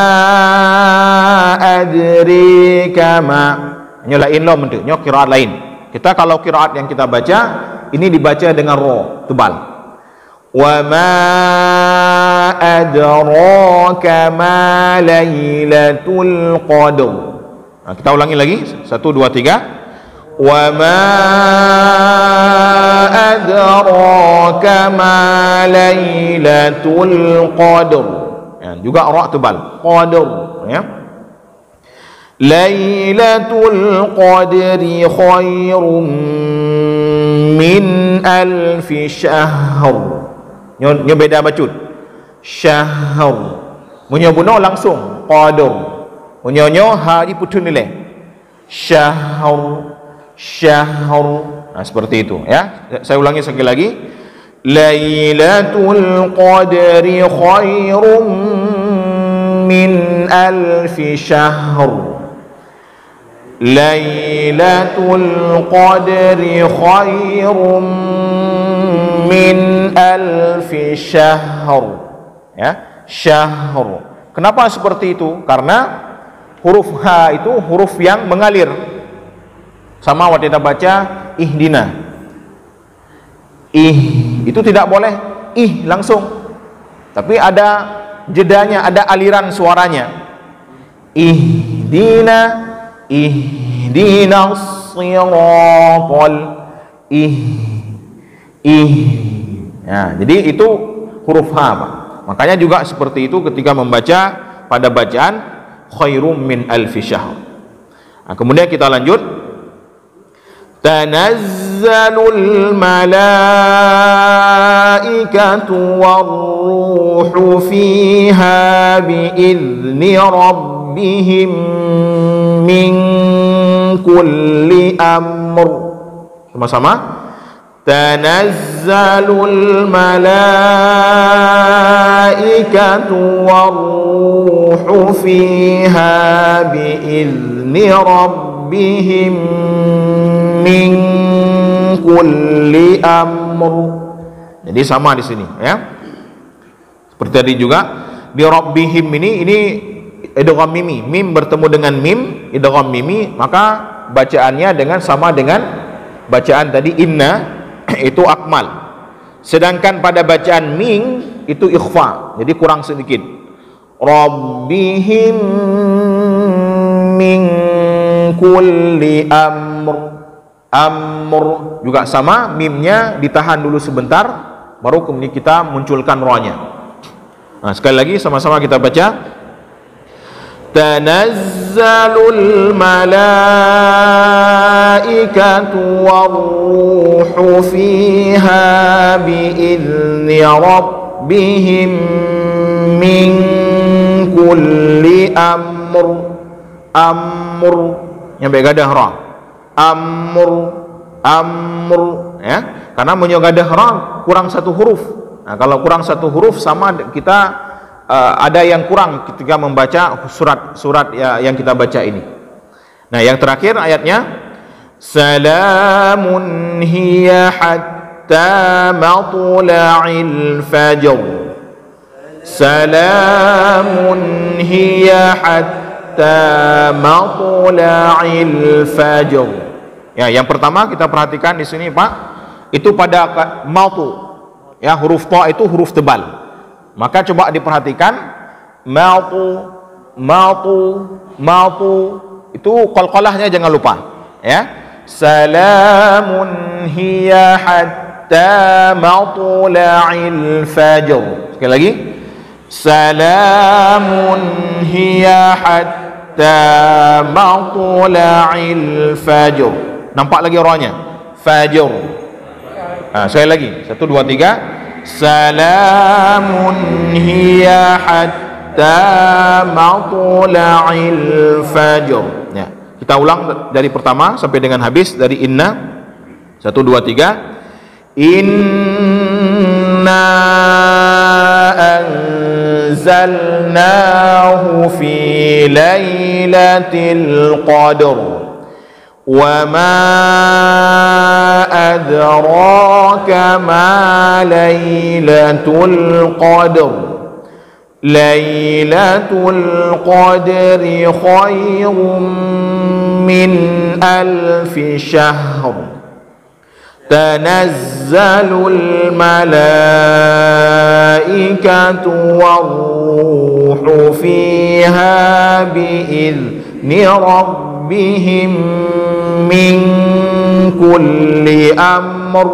adrika ma. Nyolain lo mentu, nyok qiraat lain. Kita kalau qiraat yang kita baca ini dibaca dengan ro tebal. Wa ma adraka ma lailatul qadr. Nah, kita ulangi lagi 1 2 3. Wa ma adraka ma lailatul qadr. Ya, juga ra tebal. Qadr, ya. Lailatul qadri khairum min alfi syahr. Nyo beda bacut. Syahr. Munyo buno langsung qadr. Munyo ha diputun nilai. Syahr. Nah, seperti itu, ya. Saya ulangi sekali lagi. Lailatul qadri khairum min alfi syahr. Lailatul qadri khairum min alfi syahr. Ya, syahr. Kenapa seperti itu? Karena huruf H itu huruf yang mengalir. Sama waktu kita baca ihdina. Itu tidak boleh langsung. Tapi ada jedanya, ada aliran suaranya. Ihdinas siratal Ya, jadi itu huruf H, Pak. Makanya juga seperti itu ketika membaca pada bacaan khairum min alfi syahr. Nah, kemudian kita lanjut. Tanazzalul malaikatu warruhu fiha biizni rabbihim min kulli amr. Sama-sama. Tanazzalul malaikatu warruhu fiha biizni rabbihim min kulli amr. Jadi sama di sini, ya. Seperti tadi juga bi rabbihim ini idgham mimi, mim bertemu dengan mim, idgham mimi, maka bacaannya sama dengan bacaan tadi inna itu akmal. Sedangkan pada bacaan ming itu ikhfa, jadi kurang sedikit. Rabbihim min kulli amr. Amr juga sama, mimnya ditahan dulu sebentar, baru kemudian kita munculkan rohnya. Nah, sekali lagi sama-sama kita baca. Tanazzalul malaikatu warruhu fiha biizni rabbihim min kulli amr. Amr nyampe gadah ra. Amr, amr, ya. Karena menyogadah ra kurang satu huruf. Nah, kalau kurang satu huruf sama kita ada yang kurang ketika membaca surat ya, yang kita baca ini. Nah, yang terakhir ayatnya salamun hiya hatta matla'il fajr. Salamun hiya hatta matla'il fajr. Ya, yang pertama kita perhatikan di sini, Pak, itu pada matu. Ya, huruf ta itu huruf tebal. Maka coba diperhatikan matu, matu, matu, itu qalqalahnya jangan lupa, ya. Salamun hiya hatta matla'il fajr. Sekali lagi. Salamun hiya hatta matla'il fajr. Nampak lagi ra-nya? Fajr. Nah, sekali lagi. 1 2 3. Salamun hiya hatta matla'il fajr. Ya, kita ulang dari pertama sampai dengan habis dari inna. 1 2 3. Inna anzalnahu fi lailatul qadr. Wa ma adraka ma lailatul qadr. Lailatul qadri khairum min alfi syahr. Tanazzalul malaikatu war-ruhu fiha bi'izni rabbihim min kulli amr.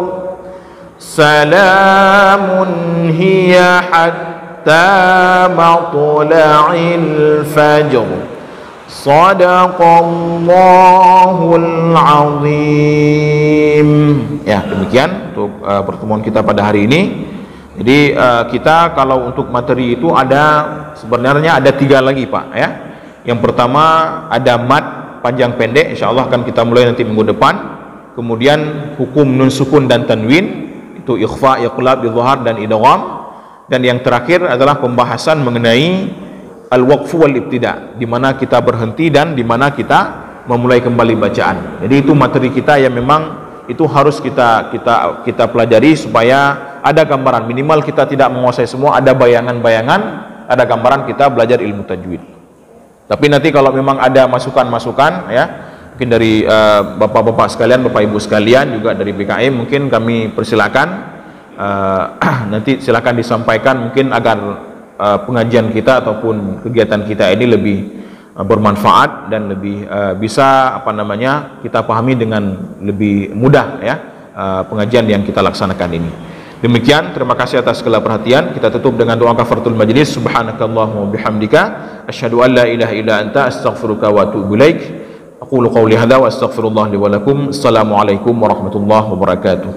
Salamun hiya hatta matla'il fajr. Sadaqallahul azim. Ya, demikian untuk pertemuan kita pada hari ini. Jadi kita kalau untuk materi itu sebenarnya ada 3 lagi, Pak, ya. Yang pertama ada mat panjang pendek, insyaallah akan kita mulai nanti minggu depan. Kemudian hukum nun sukun dan tanwin, itu ikhfa, iqlab, idhhar dan idgham. Dan yang terakhir adalah pembahasan mengenai al-waqfu wal ibtida, di mana kita berhenti dan di mana kita memulai kembali bacaan. Jadi itu materi kita yang memang itu harus kita pelajari supaya ada gambaran, minimal kita tidak menguasai semua, ada bayangan-bayangan, ada gambaran kita belajar ilmu tajwid. Tapi nanti kalau memang ada masukan-masukan, ya, mungkin dari bapak-bapak sekalian, bapak ibu sekalian, juga dari BKM, mungkin kami persilakan nanti silakan disampaikan, mungkin agar pengajian kita ataupun kegiatan kita ini lebih bermanfaat dan lebih bisa kita pahami dengan lebih mudah, ya, pengajian yang kita laksanakan ini. Demikian, terima kasih atas segala perhatian. Kita tutup dengan doa kafaratul majlis. Subhanakallahumma bihamdika asyhadu an la ilaha illa anta astaghfiruka wa atubu ilaik. Aqulu qawli hadza wa astaghfirullah li wa lakum. Assalamualaikum warahmatullahi wabarakatuh.